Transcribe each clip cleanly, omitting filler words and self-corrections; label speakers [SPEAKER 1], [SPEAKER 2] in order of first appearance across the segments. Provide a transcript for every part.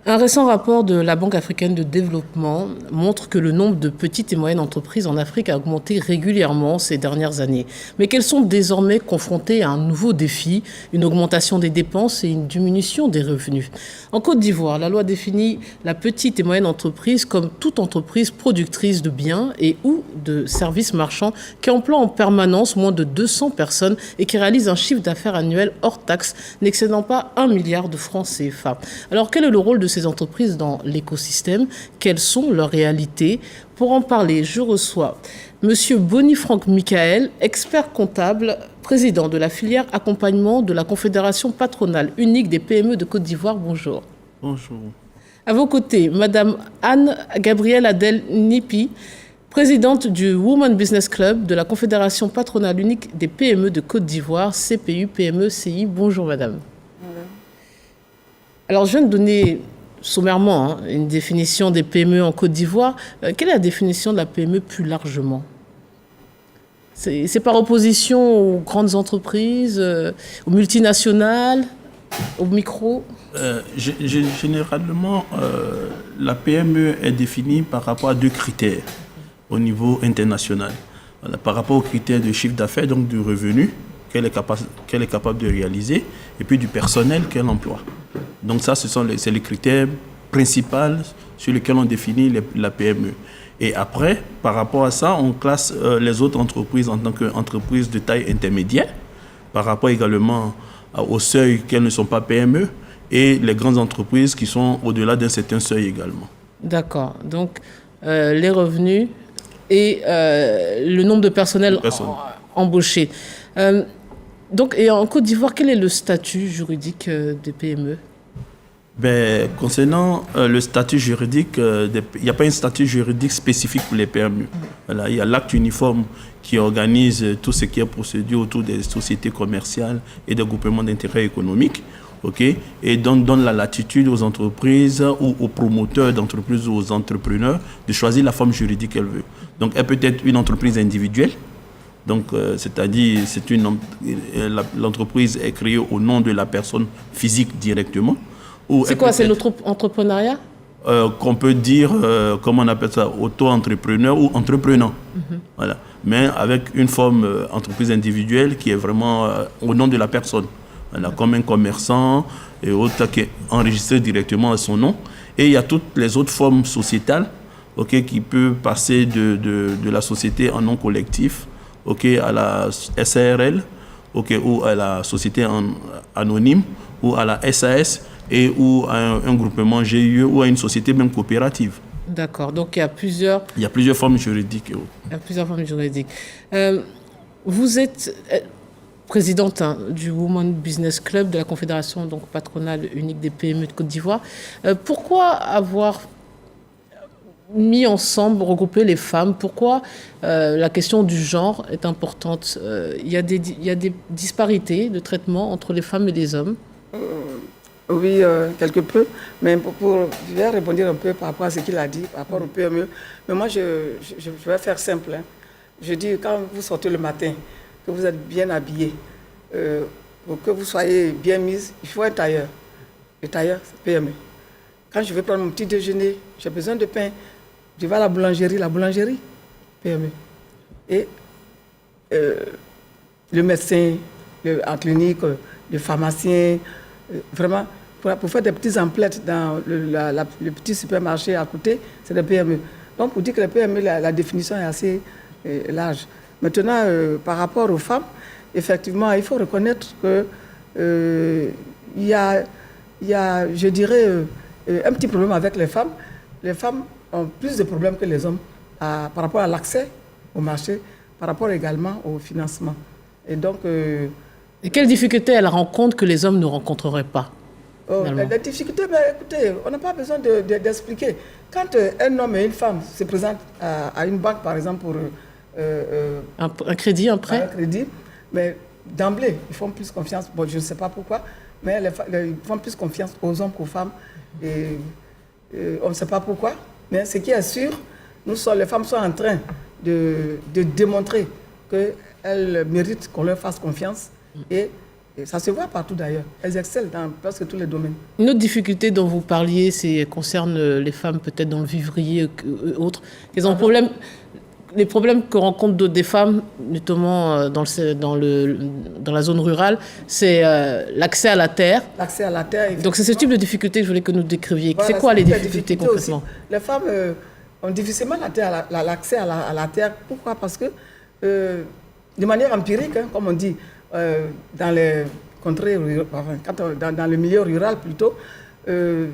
[SPEAKER 1] Un récent rapport de la Banque africaine de développement montre que le nombre de petites et moyennes entreprises en Afrique a augmenté régulièrement ces dernières années. Mais qu'elles sont désormais confrontées à un nouveau défi, une augmentation des dépenses et une diminution des revenus. En Côte d'Ivoire, la loi définit la petite et moyenne entreprise comme toute entreprise productrice de biens et ou de services marchands qui emploie en permanence moins de 200 personnes et qui réalise un chiffre d'affaires annuel hors taxes n'excédant pas 1 milliard de francs CFA. Alors quel est le rôle de ces entreprises dans l'écosystème? Quelles sont leurs réalités? Pour en parler, je reçois M. Boni-Franck Michael, expert comptable, président de la filière accompagnement de la Confédération patronale unique des PME de Côte d'Ivoire. Bonjour.
[SPEAKER 2] Bonjour.
[SPEAKER 1] À vos côtés, Mme Anne-Gabrielle Adèle Nipi, présidente du Women Business Club de la Confédération patronale unique des PME de Côte d'Ivoire, CPU, PME, CI. Bonjour madame. Alors je viens de donner sommairement une définition des PME en Côte d'Ivoire. Quelle est la définition de la PME plus largement? C'est par opposition aux grandes entreprises, aux multinationales, aux micros?
[SPEAKER 2] Généralement, la PME est définie par rapport à deux critères au niveau international. Voilà, par rapport aux critères de chiffre d'affaires, donc du revenu qu'elle est capable de réaliser, et puis du personnel qu'elle emploie. Donc ça, c'est les critères principaux sur lesquels on définit la PME. Et après, par rapport à ça, on classe les autres entreprises en tant qu'entreprises de taille intermédiaire, par rapport également au seuil qu'elles ne sont pas PME, et les grandes entreprises qui sont au-delà d'un certain seuil également.
[SPEAKER 1] D'accord. Donc, les revenus et le nombre de personnels embauchés. Donc, et en Côte d'Ivoire, quel est le statut juridique des PME?
[SPEAKER 2] Concernant le statut juridique, il n'y a pas un statut juridique spécifique pour les PME. Voilà, il y a l'acte uniforme qui organise tout ce qui est procédure autour des sociétés commerciales et des groupements d'intérêt économique. Okay, et donne la latitude aux entreprises ou aux promoteurs d'entreprises ou aux entrepreneurs de choisir la forme juridique qu'elle veut. Donc, elle peut être une entreprise individuelle. Donc, c'est-à-dire, l'entreprise est créée au nom de la personne physique directement.
[SPEAKER 1] C'est quoi, c'est l'entrepreneuriat?
[SPEAKER 2] Qu'on peut dire, comment on appelle ça, auto-entrepreneur ou entreprenant. Voilà. Mais avec une forme entreprise individuelle qui est vraiment au nom de la personne. Voilà, comme un commerçant et autres qui est enregistré directement à son nom. Et il y a toutes les autres formes sociétales qui peuvent passer de la société en nom collectif à la SARL ou à la société anonyme ou à la SAS ou à un groupement GIE ou à une société même coopérative.
[SPEAKER 1] D'accord, donc il y a plusieurs...
[SPEAKER 2] Il y a plusieurs formes juridiques.
[SPEAKER 1] Il y a plusieurs formes juridiques. Vous êtes présidente du Women Business Club de la Confédération patronale unique des PME de Côte d'Ivoire. Pourquoi avoir mis ensemble, regroupé les femmes? Pourquoi la question du genre est importante? Il y a des disparités de traitement entre les femmes et les hommes?
[SPEAKER 3] Oui, quelque peu. Mais je vais répondre un peu par rapport à ce qu'il a dit, par rapport au PME. Mais moi, je vais faire simple. Je dis, quand vous sortez le matin, que vous êtes bien habillé, pour que vous soyez bien mise, il faut un tailleur. Le tailleur, c'est PME. Quand je vais prendre mon petit déjeuner, j'ai besoin de pain. Je vais à la boulangerie, PME. Et le médecin, en clinique, le pharmacien, vraiment, pour faire des petites emplettes dans le petit supermarché à côté, c'est des PME. Donc, pour dire que les PME, la définition est assez large. Maintenant, par rapport aux femmes, effectivement, il faut reconnaître qu'il y a, je dirais, un petit problème avec les femmes. Les femmes ont plus de problèmes que les hommes par rapport à l'accès au marché, par rapport également au financement. Et donc...
[SPEAKER 1] et quelles difficultés elles rencontrent que les hommes ne rencontreraient pas?
[SPEAKER 3] Les difficultés, écoutez, on n'a pas besoin d'expliquer. Quand un homme et une femme se présentent à une banque, par exemple, pour...
[SPEAKER 1] un crédit, un prêt?
[SPEAKER 3] Un crédit, mais d'emblée, ils font plus confiance. Bon, je ne sais pas pourquoi, mais ils font plus confiance aux hommes qu'aux femmes. Et on ne sait pas pourquoi, mais ce qui est sûr, les femmes sont en train de démontrer qu'elles méritent qu'on leur fasse confiance et Et ça se voit partout d'ailleurs. Elles excellent dans presque tous les domaines.
[SPEAKER 1] Une autre difficulté dont vous parliez, concerne les femmes peut-être dans le vivrier et autres. Ils ont les problèmes que rencontrent des femmes, notamment dans la zone rurale, c'est l'accès à la terre.
[SPEAKER 3] L'accès à la terre.
[SPEAKER 1] Donc c'est ce type de difficulté que je voulais que nous décriviez.
[SPEAKER 3] Voilà,
[SPEAKER 1] c'est quoi les difficultés concrètement?
[SPEAKER 3] Les femmes ont difficilement l'accès à la terre. Pourquoi? Parce que de manière empirique, hein, comme on dit, dans les contrées, dans le milieu rural plutôt, je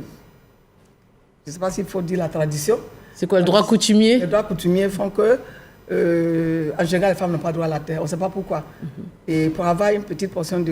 [SPEAKER 3] ne sais pas s'il faut dire la tradition.
[SPEAKER 1] C'est quoi, le droit coutumier?
[SPEAKER 3] Les droits coutumiers font que, en général, les femmes n'ont pas droit à la terre. On ne sait pas pourquoi. Et pour avoir une petite portion de